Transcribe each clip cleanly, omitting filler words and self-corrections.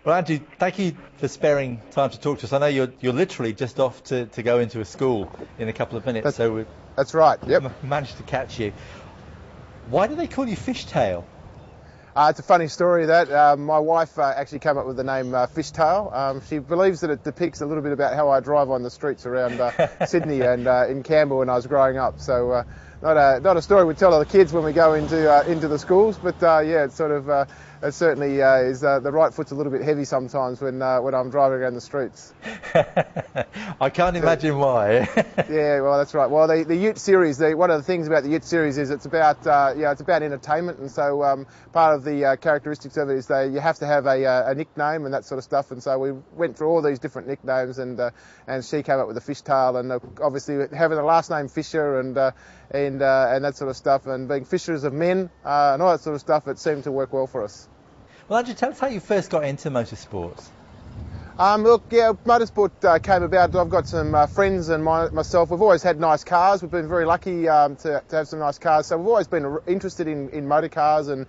Well, Andrew, thank you for sparing time to talk to us. I know you're literally just off to go into a school in a couple of minutes, so That's right, yep. we managed to catch you. Why do they call you Fishtail? It's a funny story that my wife actually came up with the name Fishtail. She believes that it depicts a little bit about how I drive on the streets around Sydney and in Canberra when I was growing up. So not a story we tell other kids when we go into the schools, but yeah, it's sort of it certainly is. The right foot's a little bit heavy sometimes when I'm driving around the streets. I can't imagine why. Yeah, well, that's right. Well, the Ute series, one of the things about the Ute series is it's about it's about entertainment, and so part of the characteristics of it is you have to have a nickname and that sort of stuff. And so we went through all these different nicknames, and she came up with the Fishtail, and obviously having the last name Fisher and that sort of stuff, and being fishers of men and all that sort of stuff, it seemed to work well for us. Well, Andrew, tell us how you first got into motorsports. Look, yeah, motorsport came about. I've got some friends and myself. We've always had nice cars. We've been very lucky to have some nice cars. So we've always been interested in motor cars and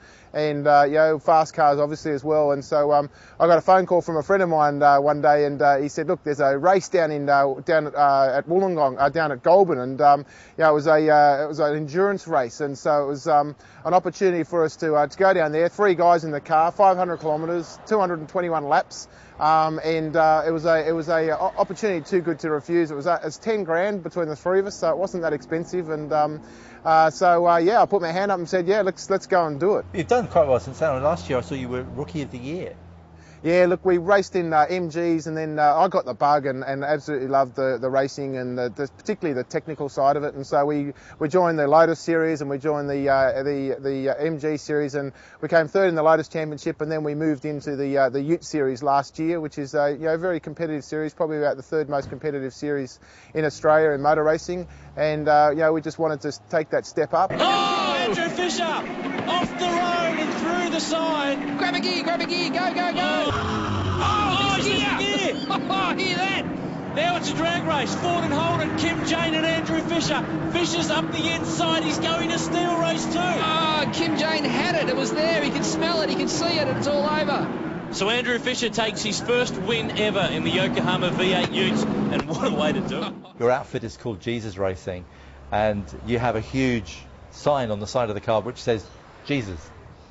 fast cars obviously as well. And so I got a phone call from a friend of mine one day, and he said, "Look, there's a race down at Wollongong, down at Goulburn, and it was an endurance race, and so it was an opportunity for us to go down there. 3 guys in the car, 500 kilometres, 221 laps." It was a opportunity too good to refuse. It was 10 grand between the 3 of us, so it wasn't that expensive. And I put my hand up and said, "Yeah, let's go and do it." You've done quite well since then. Last year I saw you were Rookie of the Year. Yeah, look, we raced in MGs, and then I got the bug and absolutely loved the racing and particularly the technical side of it. And so we joined the Lotus series, and we joined the MG series, and we came third in the Lotus Championship, and then we moved into the Ute series last year, which is a very competitive series, probably about the 3rd most competitive series in Australia in motor racing. And we just wanted to take that step up. Oh, Andrew Fisher off the road and through the side. Grab a gear, go. Oh, he's in gear. Oh, hear that? Now it's a drag race. Ford and Holden, Kim Jane and Andrew Fisher. Fisher's up the inside. He's going to steal race 2. Oh, Kim Jane had it. It was there. He can smell it. He can see it. It's all over. So Andrew Fisher takes his first win ever in the Yokohama V8 Utes, and what a way to do it. Your outfit is called Jesus Racing, and you have a huge sign on the side of the car which says Jesus.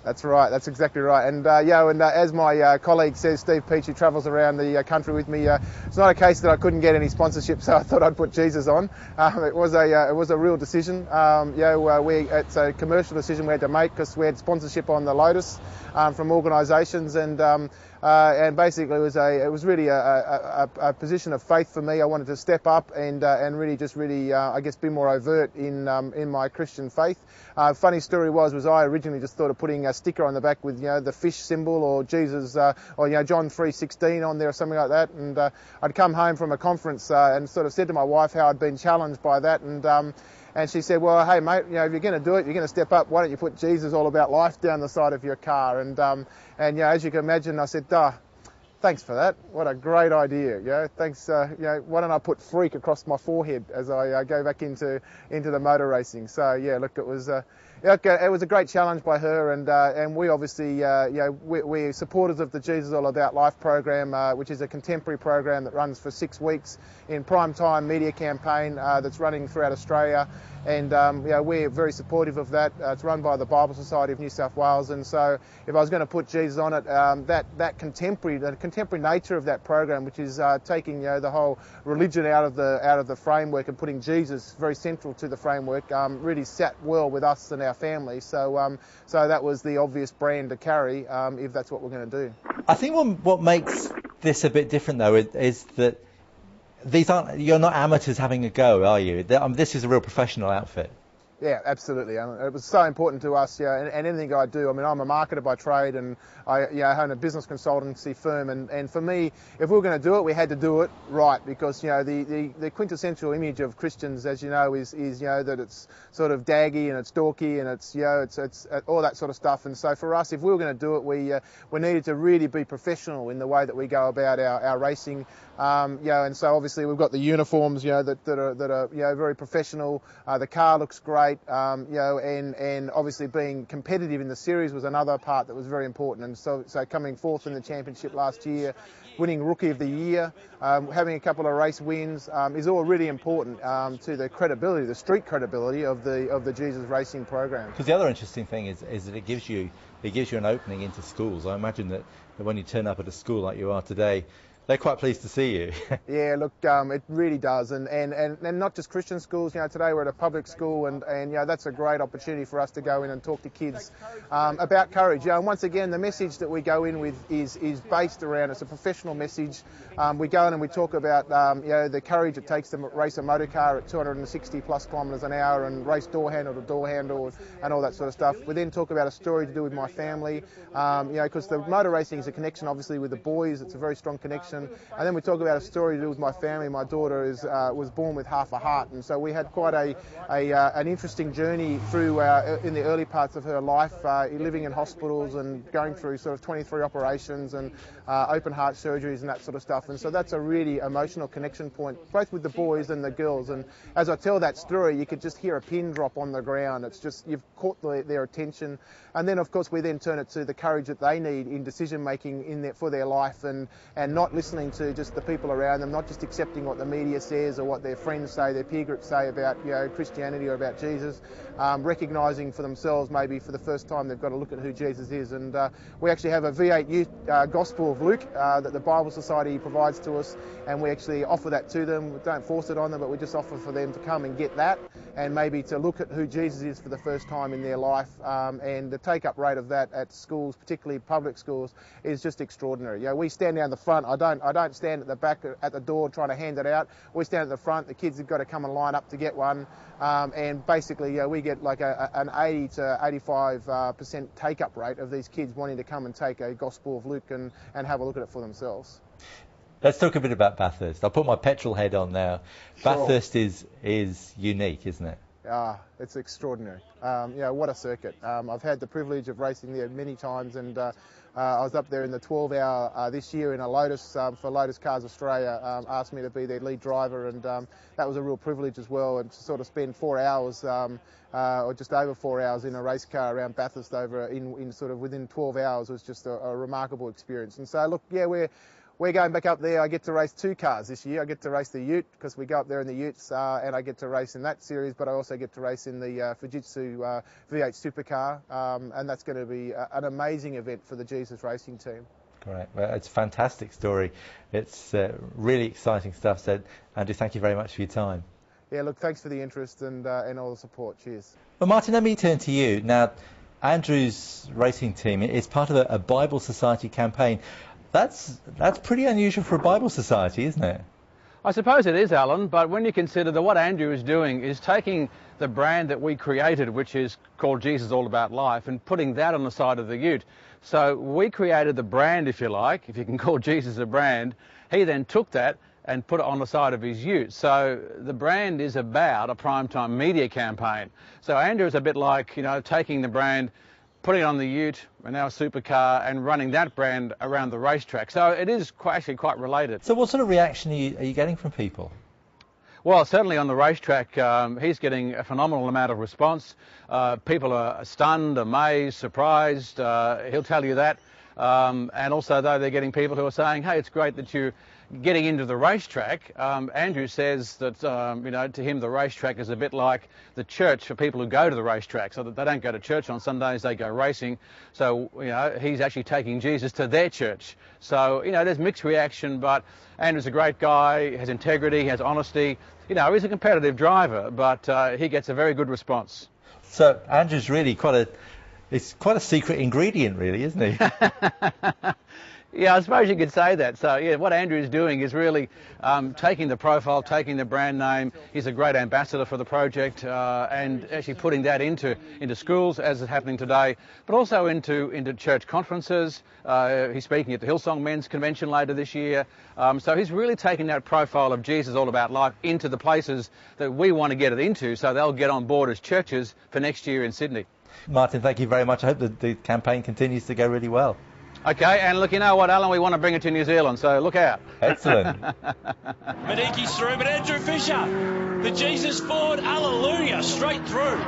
That's right, that's exactly right. And as my colleague says, Steve Peach, who travels around the country with me, it's not a case that I couldn't get any sponsorship, so I thought I'd put Jesus on. It was a real decision. It's a commercial decision we had to make because we had sponsorship on the Lotus from organisations, and basically it was really a position of faith for me. I wanted to step up and really be more overt in my Christian faith. Funny story was I originally just thought of putting a sticker on the back with the fish symbol or Jesus or John 3:16 on there or something like that. And I'd come home from a conference and sort of said to my wife how I'd been challenged by that, and she said, "Well, hey mate, if you're going to do it, you're going to step up. Why don't you put Jesus all about life down the side of your car?" And as you can imagine, I said, "Thanks for that. What a great idea. Thanks. Why don't I put freak across my forehead as I go back into the motor racing?" So look, it was a great challenge by her, and we obviously we're supporters of the Jesus All About Life program, which is a contemporary program that runs for 6 weeks in prime time media campaign that's running throughout Australia. And we're very supportive of that. It's run by the Bible Society of New South Wales, and so if I was going to put Jesus on it, the contemporary nature of that program, which is taking the whole religion out of the framework and putting Jesus very central to the framework, really sat well with us and our family. So that was the obvious brand to carry if that's what we're going to do. I think what makes this a bit different though is that you're not amateurs having a go, are you? This is a real professional outfit. Yeah, absolutely. It was so important to us, and anything I do. I mean, I'm a marketer by trade, and I own a business consultancy firm. And for me, if we were going to do it, we had to do it right, because the quintessential image of Christians, as you know, is that it's sort of daggy and it's dorky and it's all that sort of stuff. And so for us, if we were going to do it, we needed to really be professional in the way that we go about our racing. And so obviously we've got the uniforms, that are very professional. The car looks great. motivate, and obviously being competitive in the series was another part that was very important. And so coming fourth in the championship last year, winning Rookie of the Year, having a couple of race wins is all really important to the credibility, the street credibility of the Jesus Racing program. Because the other interesting thing is that it gives you an opening into schools. I imagine that when you turn up at a school like you are today, they're quite pleased to see you. Yeah, look, it really does, and not just Christian schools. Today we're at a public school, and that's a great opportunity for us to go in and talk to kids about courage. And once again, the message that we go in with is based around, it's a professional message. We go in and we talk about the courage it takes to race a motor car at 260 plus kilometres an hour and race door handle to door handle and all that sort of stuff. We then talk about a story to do with my family, because the motor racing is a connection obviously with the boys. It's a very strong connection. And then we talk about a story to do with my family. My daughter was born with half a heart, and so we had quite an interesting journey through in the early parts of her life, living in hospitals and going through sort of 23 operations and open heart surgeries and that sort of stuff. And so that's a really emotional connection point, both with the boys and the girls. And as I tell that story, you could just hear a pin drop on the ground. It's just, you've caught their attention. And then, of course, we then turn it to the courage that they need in decision making for their life, and not listening to just the people around them, not just accepting what the media says or what their friends say, their peer group say about Christianity or about Jesus, recognising for themselves maybe for the first time they've got to look at who Jesus is. And we actually have a V8 Youth Gospel of Luke that the Bible Society provides to us, and we actually offer that to them. We don't force it on them, but we just offer for them to come and get that, and maybe to look at who Jesus is for the first time in their life. And the take-up rate of that at schools, particularly public schools, is just extraordinary. We stand down the front. I don't stand at the back at the door trying to hand it out. We stand at the front. The kids have got to come and line up to get one, and basically we get like an 80 to 85% take-up rate of these kids wanting to come and take a Gospel of Luke and have a look at it for themselves. Let's talk a bit about Bathurst. I'll put my petrol head on now. Sure. Bathurst is unique, isn't it? It's extraordinary. What a circuit. I've had the privilege of racing there many times, and I was up there in the 12-hour this year in a Lotus for Lotus Cars Australia. Asked me to be their lead driver, and that was a real privilege as well. And to sort of spend 4 hours, or just over 4 hours, in a race car around Bathurst in sort of within 12 hours was just a remarkable experience. And so, look, we're going back up there. I get to race two cars this year. I get to race the Ute, because we go up there in the Utes, and I get to race in that series, but I also get to race in the Fujitsu V8 Supercar, and that's going to be an amazing event for the Jesus Racing team. Correct. Well, it's a fantastic story. It's really exciting stuff. So, Andrew, thank you very much for your time. Yeah, look, thanks for the interest and all the support. Cheers. Well, Martin, let me turn to you. Now, Andrew's racing team is part of a Bible Society campaign. That's pretty unusual for a Bible Society, isn't it? I suppose it is, Alan, but when you consider that what Andrew is doing is taking the brand that we created, which is called Jesus All About Life, and putting that on the side of the Ute. So we created the brand, if you like, if you can call Jesus a brand. He then took that and put it on the side of his Ute. So the brand is about a primetime media campaign. So Andrew is a bit like, taking the brand, putting it on the Ute, and now a supercar, and running that brand around the racetrack. So it is actually quite related. So what sort of reaction are you getting from people? Well, certainly on the racetrack, he's getting a phenomenal amount of response. People are stunned, amazed, surprised. He'll tell you that. And also, though, they're getting people who are saying, hey, it's great that you're getting into the racetrack. Andrew says that, to him, the racetrack is a bit like the church for people who go to the racetrack. So that they don't go to church on Sundays, they go racing. So, he's actually taking Jesus to their church. So, there's mixed reaction, but Andrew's a great guy, has integrity, has honesty. He's a competitive driver, but he gets a very good response. So Andrew's really quite a secret ingredient, really, isn't he? Yeah, I suppose you could say that. So, yeah, what Andrew is doing is really taking the profile, taking the brand name. He's a great ambassador for the project, and actually putting that into schools, as is happening today, but also into church conferences. He's speaking at the Hillsong Men's Convention later this year. So he's really taking that profile of Jesus All About Life into the places that we want to get it into, so they'll get on board as churches for next year in Sydney. Martin, thank you very much. I hope that the campaign continues to go really well. Okay, and look, you know what, Alan, we want to bring it to New Zealand, so look out. Excellent. Mediki's through, but Andrew Fisher, the Jesus Ford, hallelujah, straight through.